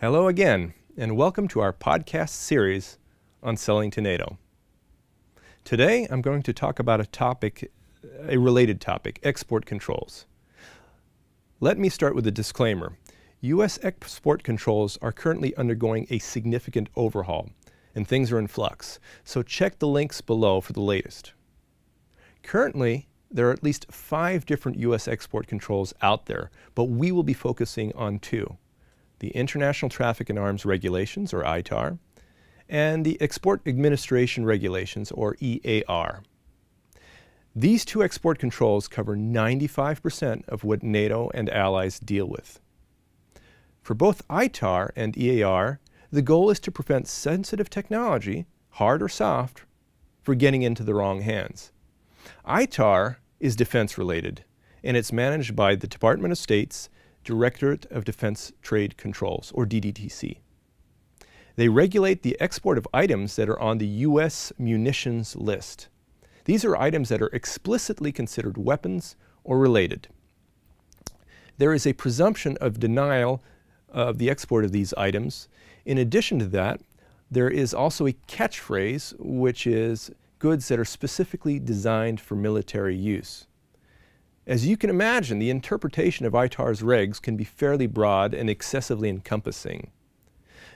Hello again, and welcome to our podcast series on selling to NATO. Today, I'm going to talk about a related topic, export controls. Let me start with a disclaimer. U.S. export controls are currently undergoing a significant overhaul, and things are in flux, so check the links below for the latest. Currently, there are at least 5 different U.S. export controls out there, but we will be focusing on 2. The International Traffic in Arms Regulations, or ITAR, and the Export Administration Regulations, or EAR. These 2 export controls cover 95% of what NATO and allies deal with. For both ITAR and EAR, the goal is to prevent sensitive technology, hard or soft, from getting into the wrong hands. ITAR is defense-related, and it's managed by the Department of State's Directorate of Defense Trade Controls, or DDTC. They regulate the export of items that are on the U.S. munitions list. These are items that are explicitly considered weapons or related. There is a presumption of denial of the export of these items. In addition to that, there is also a catchphrase, which is goods that are specifically designed for military use. As you can imagine, the interpretation of ITAR's regs can be fairly broad and excessively encompassing.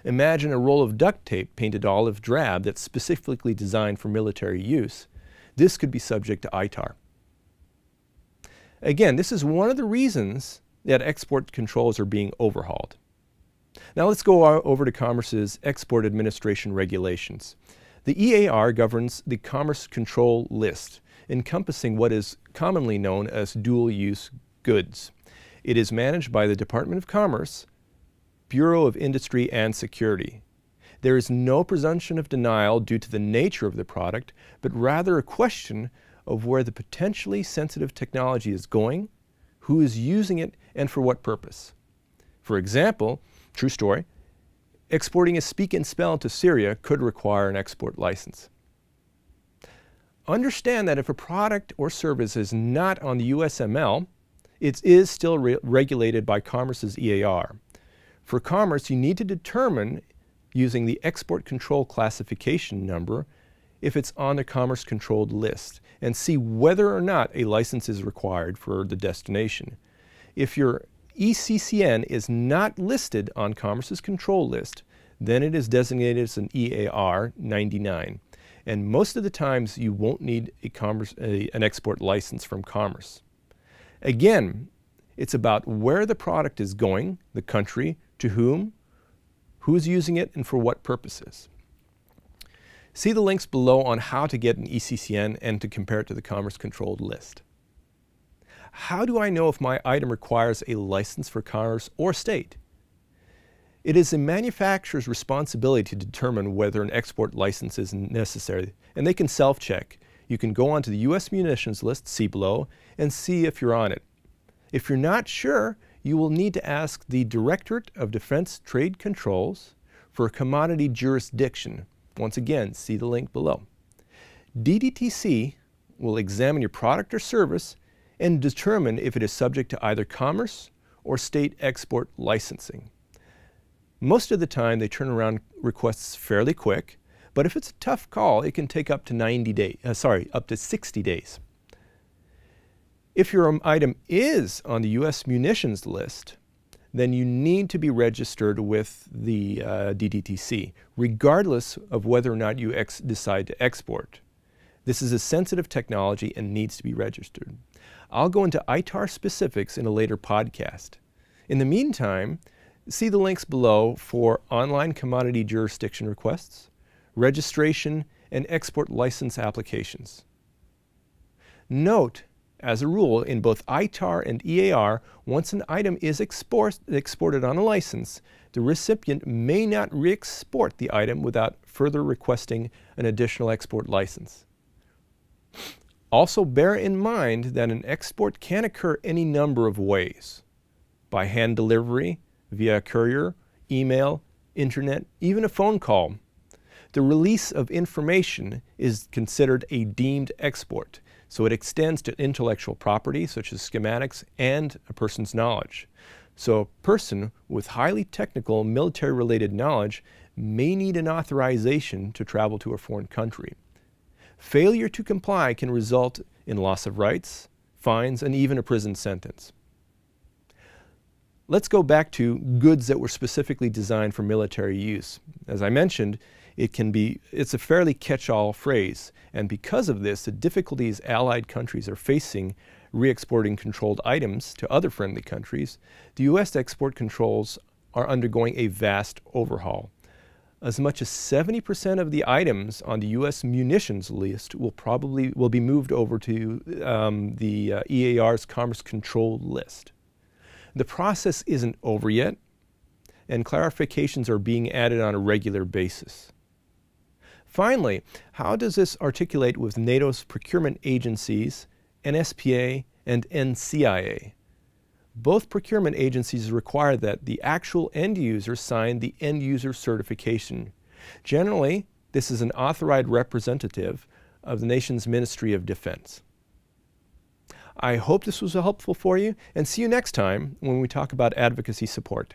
Imagine a roll of duct tape painted olive drab that's specifically designed for military use. This could be subject to ITAR. Again, this is one of the reasons that export controls are being overhauled. Now let's go over to Commerce's Export Administration Regulations. The EAR governs the Commerce Control List, encompassing what is commonly known as dual-use goods. It is managed by the Department of Commerce, Bureau of Industry and Security. There is no presumption of denial due to the nature of the product, but rather a question of where the potentially sensitive technology is going, who is using it, and for what purpose. For example, true story, exporting a speak and spell to Syria could require an export license. Understand that if a product or service is not on the USML, it is still regulated by Commerce's EAR. For Commerce, you need to determine, using the Export Control Classification Number, if it's on the Commerce Controlled List, and see whether or not a license is required for the destination. If your ECCN is not listed on Commerce's control list, then it is designated as an EAR 99. And most of the times you won't need an export license from Commerce. Again, it's about where the product is going, the country, to whom, who's using it, and for what purposes. See the links below on how to get an ECCN and to compare it to the Commerce Controlled List. How do I know if my item requires a license for Commerce or State? It is the manufacturer's responsibility to determine whether an export license is necessary, and they can self-check. You can go onto the U.S. munitions list, see below, and see if you're on it. If you're not sure, you will need to ask the Directorate of Defense Trade Controls for a commodity jurisdiction. Once again, see the link below. DDTC will examine your product or service and determine if it is subject to either Commerce or State export licensing. Most of the time, they turn around requests fairly quick, but if it's a tough call, it can take up to up to 60 days. If your item is on the U.S. munitions list, then you need to be registered with the DDTC, regardless of whether or not you decide to export. This is a sensitive technology and needs to be registered. I'll go into ITAR specifics in a later podcast. In the meantime, see the links below for online commodity jurisdiction requests, registration, and export license applications. Note, as a rule, in both ITAR and EAR, once an item is exported on a license, the recipient may not re-export the item without further requesting an additional export license. Also, bear in mind that an export can occur any number of ways: by hand delivery, via courier, email, internet, even a phone call. The release of information is considered a deemed export, so it extends to intellectual property such as schematics and a person's knowledge. So a person with highly technical military-related knowledge may need an authorization to travel to a foreign country. Failure to comply can result in loss of rights, fines, and even a prison sentence. Let's go back to goods that were specifically designed for military use. As I mentioned, it's a fairly catch-all phrase, and because of this, the difficulties Allied countries are facing re-exporting controlled items to other friendly countries, the U.S. export controls are undergoing a vast overhaul. As much as 70% of the items on the U.S. munitions list will be moved over to the EAR's Commerce Control list. The process isn't over yet, and clarifications are being added on a regular basis. Finally, how does this articulate with NATO's procurement agencies, NSPA and NCIA? Both procurement agencies require that the actual end user sign the end user certification. Generally, this is an authorized representative of the nation's Ministry of Defense. I hope this was helpful for you, and see you next time when we talk about advocacy support.